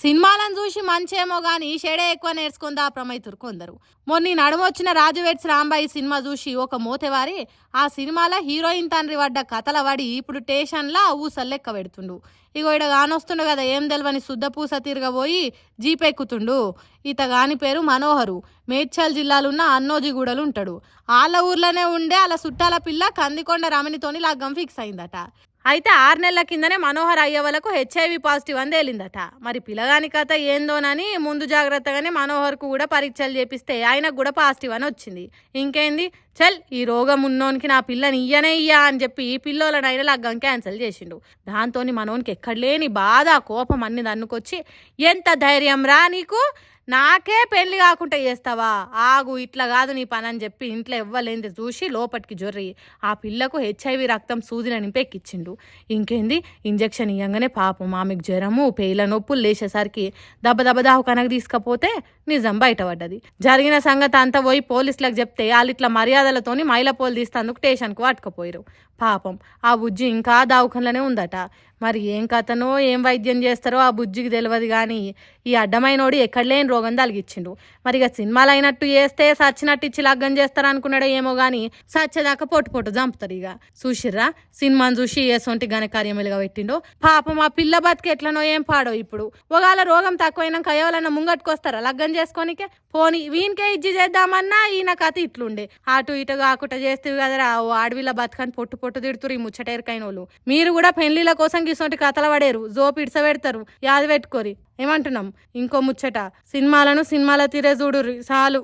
సినిమాలను చూసి మంచేమో గాని షెడే ఎక్కువ నేర్చుకుందా ప్రమైతురు కొందరు. మొన్న నడుమొచ్చిన రాజువేట్స్ రాంబాయి సినిమా చూసి ఒక మోతెవారి ఆ సినిమాలో హీరోయిన్ తండ్రి పడ్డ కథల పడి ఇప్పుడు స్టేషన్లా ఊసల్లెక్క పెడుతుండు. ఇగో ఇడ కానొస్తుండు కదా ఏం తెలవని శుద్ధపూస తిరగబోయి జీపెక్కుతుండు. ఇతగాని పేరు మనోహరు. మేడ్చల్ జిల్లాలున్న అన్నోజిగూడలు ఉంటాడు. వాళ్ళ ఊర్లోనే ఉండే వాళ్ళ చుట్టాల పిల్ల కందికొండ రమణితోని లగ్గం ఫిక్స్ అయిందట. అయితే 6 నెలల కిందనే మనోహర్ అయ్యే వాళ్ళకు హెచ్ఐవి పాజిటివ్ అని తేలిందట. మరి పిల్లగాని కథ ఏందోనని ముందు జాగ్రత్తగానే మనోహర్కు కూడా పరీక్షలు చేపిస్తే ఆయనకు కూడా పాజిటివ్ అని వచ్చింది. ఇంకేంది, చల్ ఈ రోగం ఉన్నోనికి నా పిల్లని ఇయ్యా అని చెప్పి పిల్లోలనైనా లగ్గం క్యాన్సిల్ చేసిండు. దాంతో మనోనికి ఎక్కడలేని బాధ కోపం అన్ని దన్నుకొచ్చి, ఎంత ధైర్యం రా నీకు, నాకే పెళ్లి కాకుండా చేస్తావా, ఆగు ఇట్లా కాదు నీ పని అని చెప్పి ఇంట్లో ఇవ్వలేంది చూసి లోపటికి జొర్రి ఆ పిల్లకు హెచ్ఐవి రక్తం సూదిని నింపెక్కిచ్చిండు. ఇంకేంది, ఇంజెక్షన్ ఇవ్వగానే పాపం ఆమెకు జ్వరము పేయిల నొప్పులు లేచేసరికి దెబ్బ దావకానకు తీసుకపోతే నిజం బయటపడ్డది. జరిగిన సంగతి అంతా పోయి పోలీసులకు చెప్తే వాళ్ళు ఇట్లా మర్యాదలతోని మైలపోలు తీస్తందుకు స్టేషన్కు పట్టుకుపోయారు. పాపం ఆ బుజ్జి ఇంకా దావకంలోనే ఉందట. మరి ఏం కథనో ఏం వైద్యం చేస్తారో ఆ బుజ్జికి తెలియదు కానీ ఈ అడ్డమైనోడు ఎక్కడలేని రోగం తలిగిచ్చిండు. మరి ఇక సినిమాలు అయినట్టు చేస్తే సచ్చినట్టు ఇచ్చి లగ్గం చేస్తారు అనుకున్నాడో ఏమో కానీ సచ్చేదాకా పొట్టు చంపుతారు. ఇక చూసిర్రా సినిమాను చూసి ఏసొంటి ఘనకార్యం వెలుగబెట్టిండో. పాపం ఆ పిల్ల బతికి ఎట్లనో ఏం పాడో. ఇప్పుడు ఒకవేళ రోగం తక్కువైనాక ఎవరన్నా ముంగట్టుకొస్తారా లగ్గం చేసుకోనికే? పోని వీనికే ఇజ్జి చేద్దామన్నా ఈయన కథ ఇట్లుండే. అటు ఇటు కాకుండా చేస్తేవి కదరా ఓ ఆడవిల్ల బతకని పొట్టు తిడుతురు ఈ ముచ్చటేరకైన వాళ్ళు. మీరు కూడా పెళ్లిళ్ళ కోసం గిసొంటి కథలు పడేరు, జోపు ఇడ్సబెడతారు, యాది పెట్టుకోరి. ఏమంటున్నాం ఇంకో ముచ్చట, సినిమాలను సినిమాల తీరే చూడుర్రి చాలు.